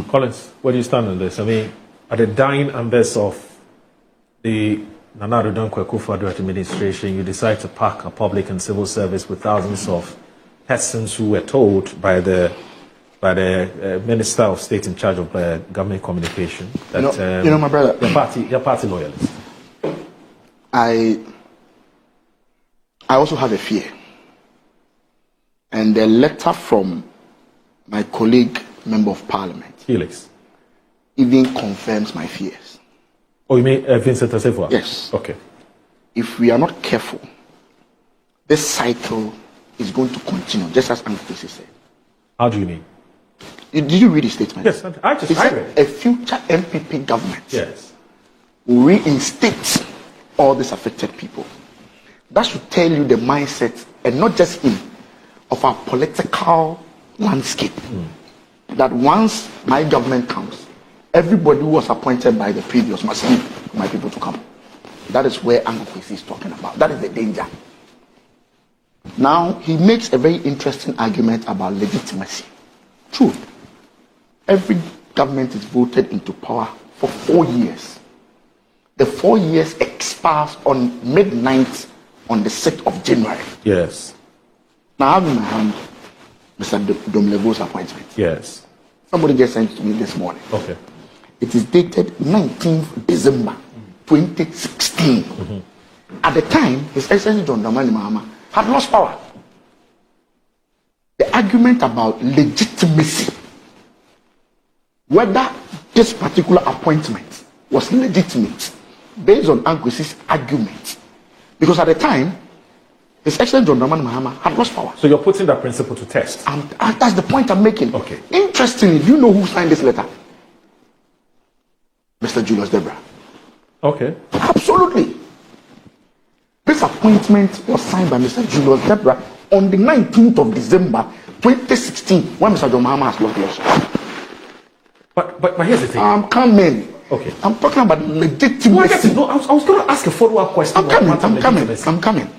Collins, where do you stand on this? I mean, at the dying embers of the Nana Addo Dankwa Akufo-Addo administration, you decide to pack a public and civil service with thousands of persons who were told by the Minister of State in charge of government communication that my brother, your party loyalist. I also have a fear, and the letter from my colleague, Member of Parliament, Felix, even confirms my fears. Oh, you mean Vincent Assefuwa? Yes. Okay. If we are not careful, this cycle is going to continue, just as Uncle Kwesi said. How do you mean? Did you read his statement? Yes, I read it. A future MPP government will reinstate all these affected people. That should tell you the mindset, and not just him, of our political landscape. That once my government comes, everybody who was appointed by the previous must leave for my people to come. That is where Uncle Kwesi is talking about. That is the danger. Now, he makes a very interesting argument about legitimacy. True. Every government is voted into power for 4 years. The 4 years expires on midnight on the 6th of January. Yes. Now, I have in my hand Mr. Domelevo's appointment. Yes. Somebody just sent it to me this morning. Okay. It is dated 19th December 2016. At the time, His Excellency John Dramani Mahama had lost power. The argument about legitimacy, whether this particular appointment was legitimate, based on Uncle Kwesi's argument, because at the time, His Excellency John Dramani Mahama had lost power. So you're putting that principle to test. And that's the point I'm making. Okay. Interestingly, do you know who signed this letter? Mr. Julius Debra. Okay. Absolutely. This appointment was signed by Mr. Julius Debra on the 19th of December 2016, when Mr. John Mahama has lost election. But here's the thing. I'm coming. Okay. I'm talking about legitimacy. No, I was going to ask a follow-up question. I'm coming.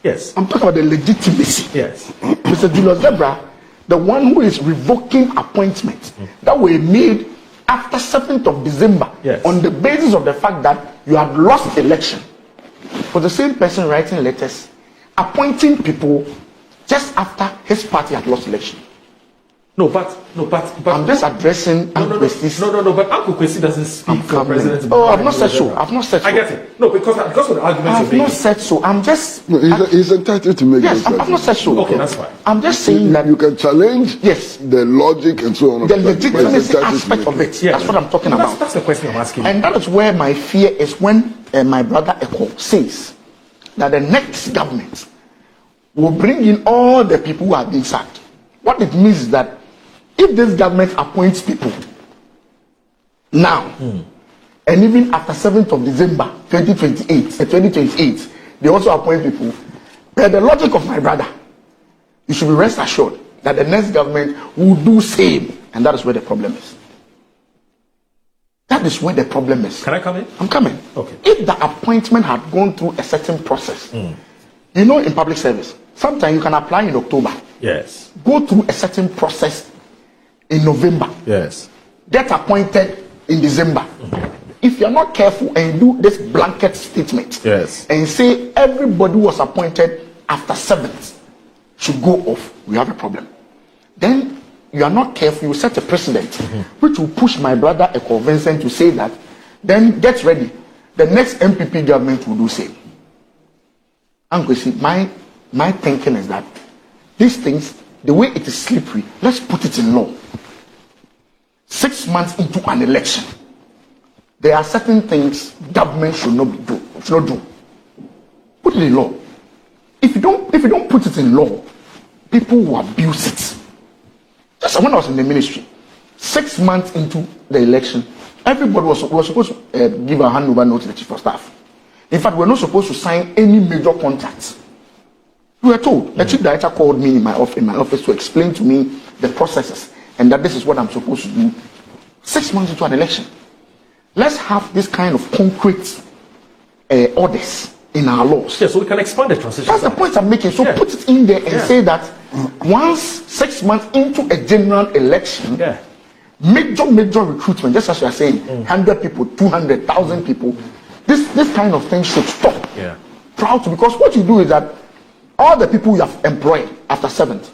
Yes. I'm talking about the legitimacy. Yes. Mr. Julius Debra, the one who is revoking appointments that were made after 7th of December on the basis of the fact that you had lost election. For the same person writing letters, appointing people just after his party had lost election. But I'm just addressing Uncle Kwesi. No, but Uncle Kwesi doesn't speak for President. Oh, I've not said so. I've not said so. I get it. No, because of the arguments I've not said so. I'm just. No, he's entitled to make. Yes, I've not said so. Okay, that's fine. I'm just saying that you can challenge. Yes. The logic and so on. The legitimacy aspect of it. That's what I'm talking about. That's the question I'm asking. And that is where my fear is when my brother Eko says that the next government will bring in all the people who have been sacked. What it means is that if this government appoints people now, and even after 7th of December 2028, they also appoint people, by the logic of my brother, you should be rest assured that the next government will do same. And that is where the problem is. That is where the problem is. Can I come in? I'm coming. Okay. If the appointment had gone through a certain process, you know, in public service, sometimes you can apply in October. Yes. Go through a certain process in November. Yes. Get appointed in December. If you're not careful and you do this blanket statement and say everybody who was appointed after 7th should go off, we have a problem. Then you are not careful, you set a precedent which will push my brother a convincing to say that, then get ready. The next MPP government will do same. And see, my thinking is that these things, the way it is slippery, let's put it in law. 6 months into an election, there are certain things government should not do. Put it in law. If you don't put it in law, people will abuse it. Just when I was in the ministry, 6 months into the election, everybody was supposed to give a handover note to the chief of staff. In fact, we're not supposed to sign any major contracts. We were told. The chief director called me in my office to explain to me the processes and that this is what I'm supposed to do. 6 months into an election, let's have this kind of concrete orders in our laws. Yeah, so we can expand the transition. That's the point I'm making. So put it in there and say that once 6 months into a general election, major recruitment, just as you are saying, 100 people, 200,000 people, this kind of thing should stop. Yeah. Proud to, because what you do is that all the people you have employed after 7th,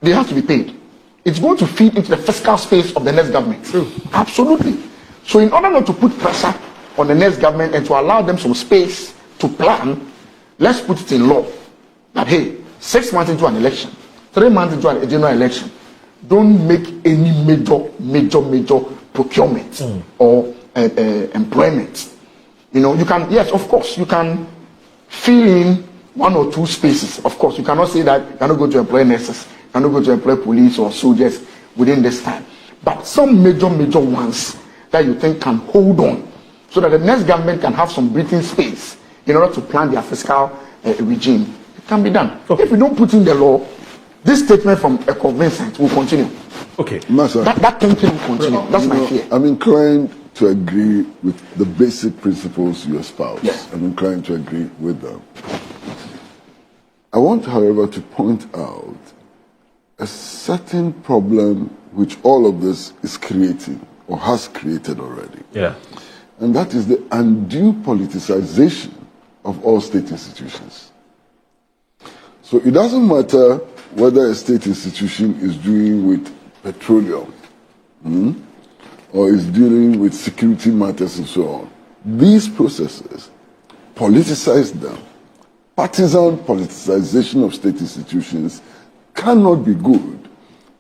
they have to be paid. It's going to feed into the fiscal space of the next government. True. Absolutely. So in order not to put pressure on the next government and to allow them some space to plan, let's put it in law that, hey, 6 months into an election, 3 months into a general election, don't make any major procurement or employment. You know, you can, yes, of course, you can fill in 1 or 2 spaces. Of course, you cannot say that you cannot go to employ nurses, you cannot go to employ police or soldiers within this time. But some major ones that you think can hold on so that the next government can have some breathing space in order to plan their fiscal regime, it can be done. Okay. If you don't put in the law, this statement from Eco Vincent will continue. Okay. Master, that thinking will continue. That's my fear. I'm inclined to agree with the basic principles you espouse. Yes. I'm inclined to agree with them. I want, however, to point out a certain problem which all of this is creating or has created already. Yeah. And that is the undue politicization of all state institutions. So it doesn't matter whether a state institution is dealing with petroleum or is dealing with security matters and so on. These processes, politicize them. Partisan politicization of state institutions cannot be good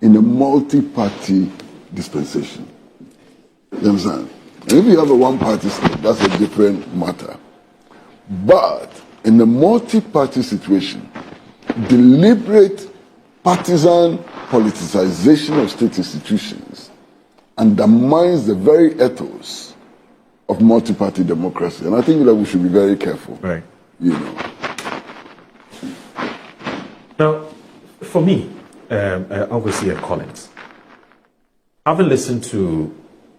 in a multi-party dispensation. You understand? And if you have a one-party state, that's a different matter. But in a multi-party situation, deliberate partisan politicization of state institutions undermines the very ethos of multi-party democracy. And I think that we should be very careful. Right. You know. Now, for me, obviously at Collins, having listened to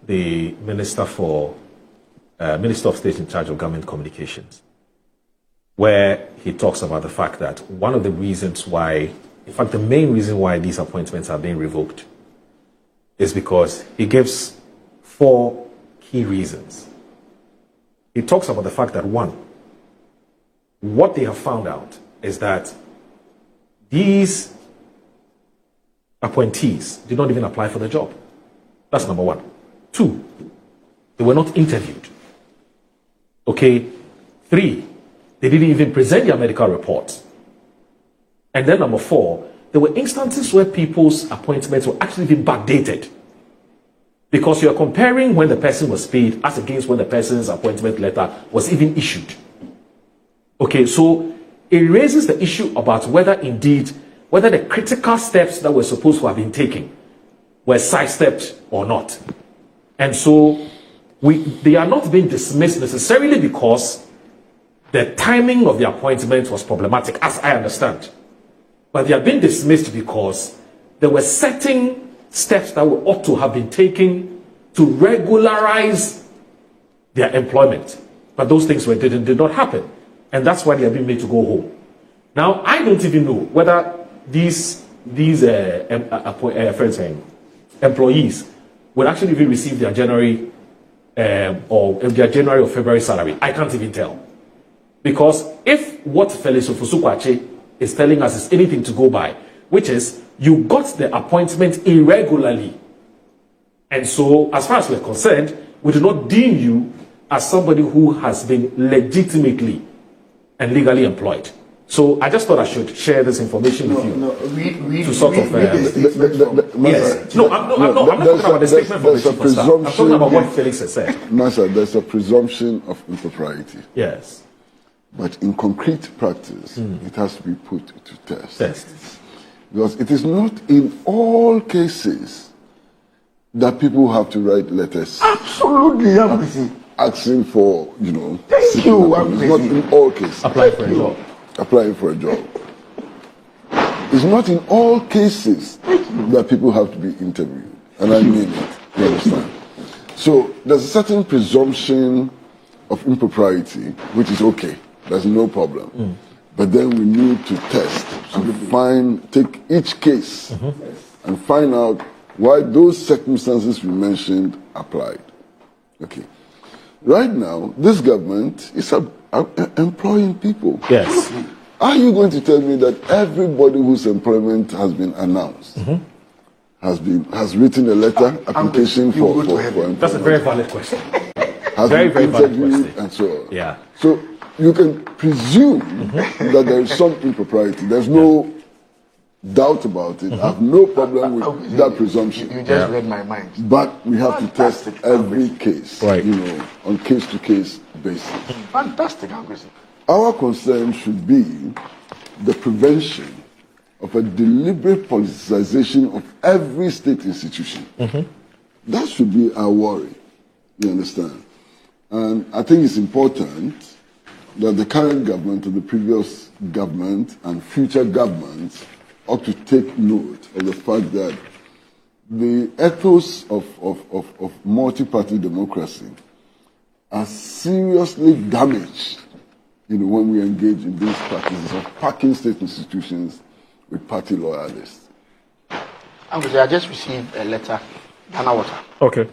the Minister of State in charge of government communications, where he talks about the fact that one of the reasons why, in fact, the main reason why these appointments are being revoked is because he gives 4 key reasons. He talks about the fact that, 1, what they have found out is that these appointees did not even apply for the job. That's number 1. 2, they were not interviewed. Okay. 3, they didn't even present their medical reports. And then number 4, there were instances where people's appointments were actually even backdated. Because you are comparing when the person was paid as against when the person's appointment letter was even issued. Okay, so it raises the issue about whether the critical steps that were supposed to have been taken were sidestepped or not. And so they are not being dismissed necessarily because the timing of the appointment was problematic, as I understand. But they are being dismissed because there were certain steps that ought to have been taken to regularize their employment. But those things did not happen. And that's why they are being made to go home. Now, I don't even know whether these employees will actually even receive their January or February salary. I can't even tell. Because if what Felix Ofusukwache is telling us is anything to go by, which is you got the appointment irregularly. And so, as far as we're concerned, we do not deem you as somebody who has been legitimately and legally employed. So I just thought I should share this information with you. To sort of... yes. No, I'm not talking about the statement from the chief of staff. I'm talking about what Felix has said. Master, there's a presumption of impropriety. Yes. But in concrete practice, it has to be put to test. Because it is not in all cases that people have to write letters. Absolutely, asking for, Thank you. It's not in all cases. Applying for a job. Applying for a job. It's not in all cases that people have to be interviewed. And I mean it. You understand? So there's a certain presumption of impropriety, which is okay. There's no problem. But then we need to test and take each case and find out why those circumstances we mentioned applied. Okay. Right now, this government is employing people. Yes. Are you going to tell me that everybody whose employment has been announced has written a letter application for employment? That's a very valid question. Has very, been very valid interviewed question. and so on. Yeah. So you can presume that there is some impropriety. There's no doubt about it. I have no problem with that presumption. You just read my mind. But we have to test every case, right, on case-to-case basis. Fantastic, Our concern should be the prevention of a deliberate politicization of every state institution. That should be our worry, you understand? And I think it's important that the current government and the previous government and future governments ought to take note of the fact that the ethos of multi-party democracy are seriously damaged, when we engage in these practices of packing state institutions with party loyalists. I just received a letter, Ghana Water. Okay.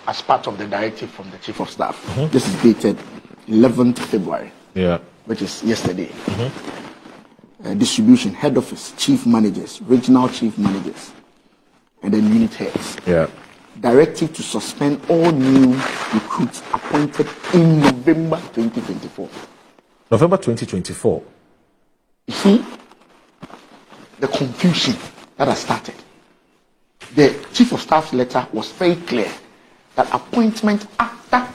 As part of the directive from the Chief of Staff. This is dated 11th February. Yeah. Which is yesterday. Distribution, head office, chief managers, regional chief managers, and then unit heads. Yeah. Directive to suspend all new recruits appointed in November 2024. November 2024. You see, the confusion that has started. The Chief of Staff's letter was very clear that appointment after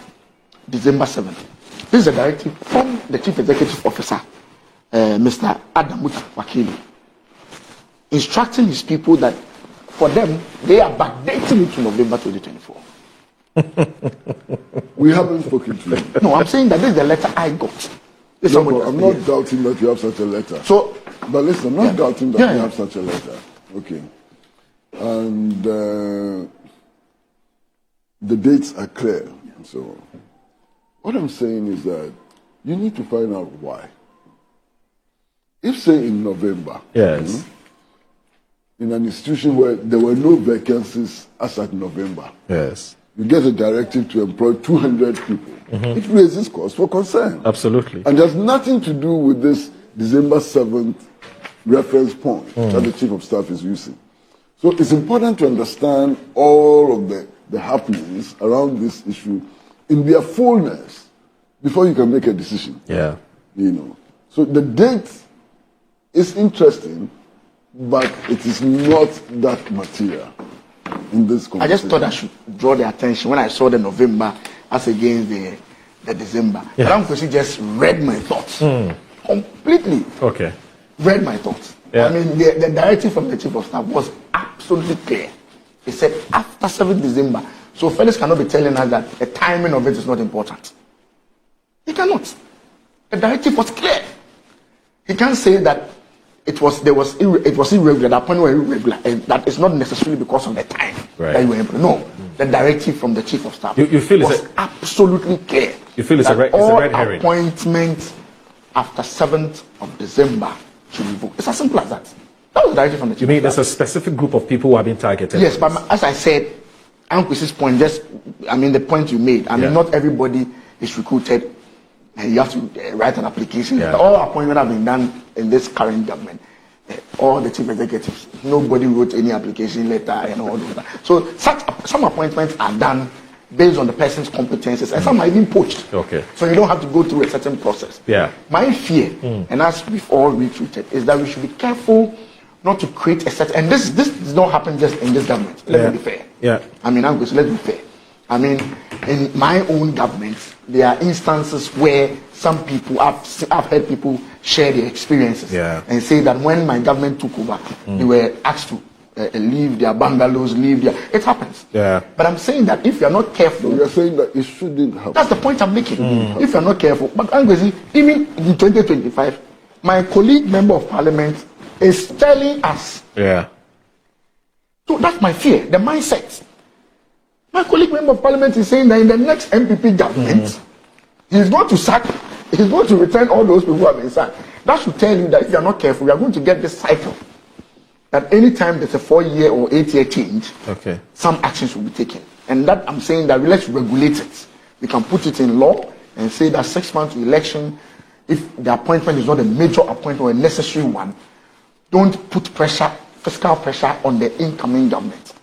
December 7th. This is a directive from the Chief Executive Officer, Mr. Adam Wakili, instructing his people that for them, they are backdating it to November 2024. We haven't spoken to him. No, I'm saying that this is the letter I got. No, I'm not doubting that you have such a letter. So, but listen, I'm not doubting that you have such a letter. Okay. And the dates are clear and so on. What I'm saying is that you need to find out why. If, say, in November, yes, in an institution where there were no vacancies as at November, yes, you get a directive to employ 200 people, it raises cause for concern. Absolutely. And there's nothing to do with this December 7th reference point that the Chief of Staff is using. So it's important to understand all of the happenings around this issue in their fullness before you can make a decision. Yeah. So the date is interesting, but it is not that material in this conversation. I just thought I should draw the attention when I saw the November as against the December. Yeah. Ram Kwesi just read my thoughts completely. Okay. Read my thoughts. Yeah. I mean, the directive from the Chief of Staff was absolutely clear. He said after 7th December. So Felix cannot be telling us that the timing of it is not important. He cannot. The directive was clear. He can't say that it was irregular, the appointment were irregular, and that is not necessarily because of the time that you were employed. No, the directive from the Chief of Staff you feel was absolutely clear. You feel it's a red herring? All appointments after 7th of December should be revoked. It's as simple as that. That was the directive from the Chief. You mean there's a specific group of people who are being targeted? Yes, but as I said, Ankwesi's point, the point you made, not everybody is recruited. And you have to write an application. Yeah. All appointments have been done in this current government. All the chief executives, nobody wrote any application letter and all that. So some appointments are done based on the person's competences, and some are even poached. Okay. So you don't have to go through a certain process. Yeah. My fear, and as we've all retweeted, is that we should be careful not to create a certain. And this does not happen just in this government. Let me be fair. Yeah. Let's be fair. In my own government, there are instances where some people, I've heard people share their experiences and say that when my government took over, they were asked to leave their bungalows, it happens. Yeah. But I'm saying that if you're not careful, you're saying that it shouldn't happen. That's the point I'm making. If you're not careful, but even in 2025, my colleague member of parliament is telling us. Yeah. So that's my fear, the mindset. My colleague member of parliament is saying that in the next MPP government, he's going to return all those people who have been sacked. That should tell you that if you're not careful, you are going to get this cycle that anytime there's a 4-year or 8-year change, okay, some actions will be taken. And that I'm saying that let's regulate it. We can put it in law and say that 6 months to election, if the appointment is not a major appointment or a necessary one, don't put pressure, fiscal pressure on the incoming government.